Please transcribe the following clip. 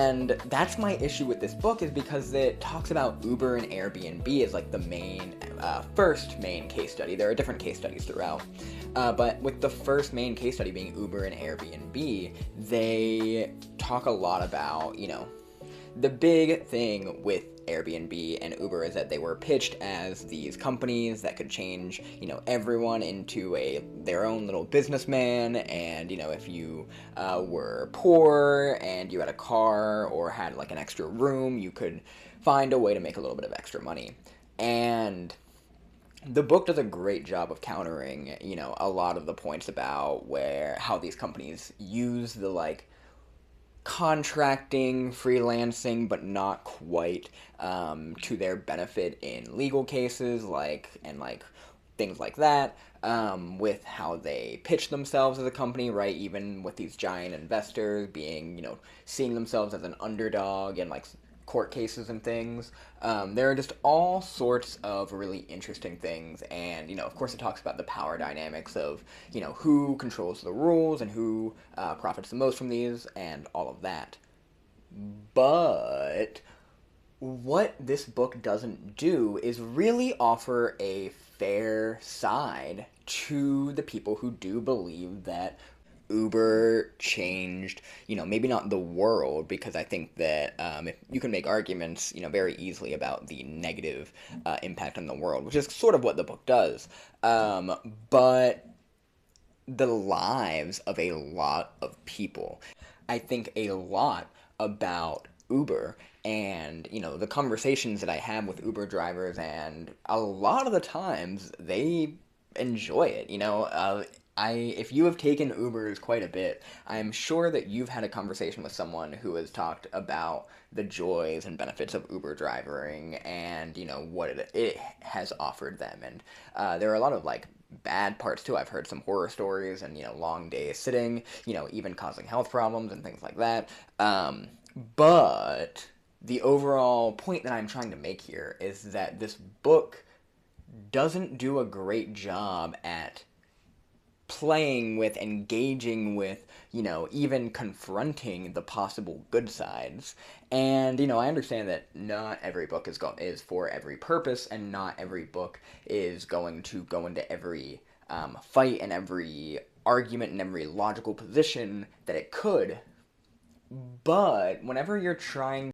And that's my issue with this book, is because it talks about Uber and Airbnb as like the first main case study. There are different case studies throughout. But with the first main case study being Uber and Airbnb, they talk a lot about, the big thing with Airbnb and Uber is that they were pitched as these companies that could change, everyone into their own little businessman. And, if you were poor and you had a car or had like an extra room, you could find a way to make a little bit of extra money. And the book does a great job of countering, a lot of the points about how these companies use the contracting, freelancing, but not quite to their benefit in legal cases, and things like that, with how they pitch themselves as a company, right? Even with these giant investors seeing themselves as an underdog and court cases and things. There are just all sorts of really interesting things, and of course it talks about the power dynamics of who controls the rules and who profits the most from these and all of that. But what this book doesn't do is really offer a fair side to the people who do believe that Uber changed, maybe not the world, because I think that if you can make arguments, very easily about the negative impact on the world, which is sort of what the book does. But the lives of a lot of people. I think a lot about Uber and, the conversations that I have with Uber drivers, and a lot of the times they enjoy it. If you have taken Ubers quite a bit, I'm sure that you've had a conversation with someone who has talked about the joys and benefits of Uber driving and, what it has offered them. And there are a lot of, bad parts too. I've heard some horror stories and, long days sitting, even causing health problems and things like that. But the overall point that I'm trying to make here is that this book doesn't do a great job at playing with, engaging with, even confronting the possible good sides. And, I understand that not every book is for every purpose, and not every book is going to go into every fight and every argument and every logical position that it could. But whenever you're trying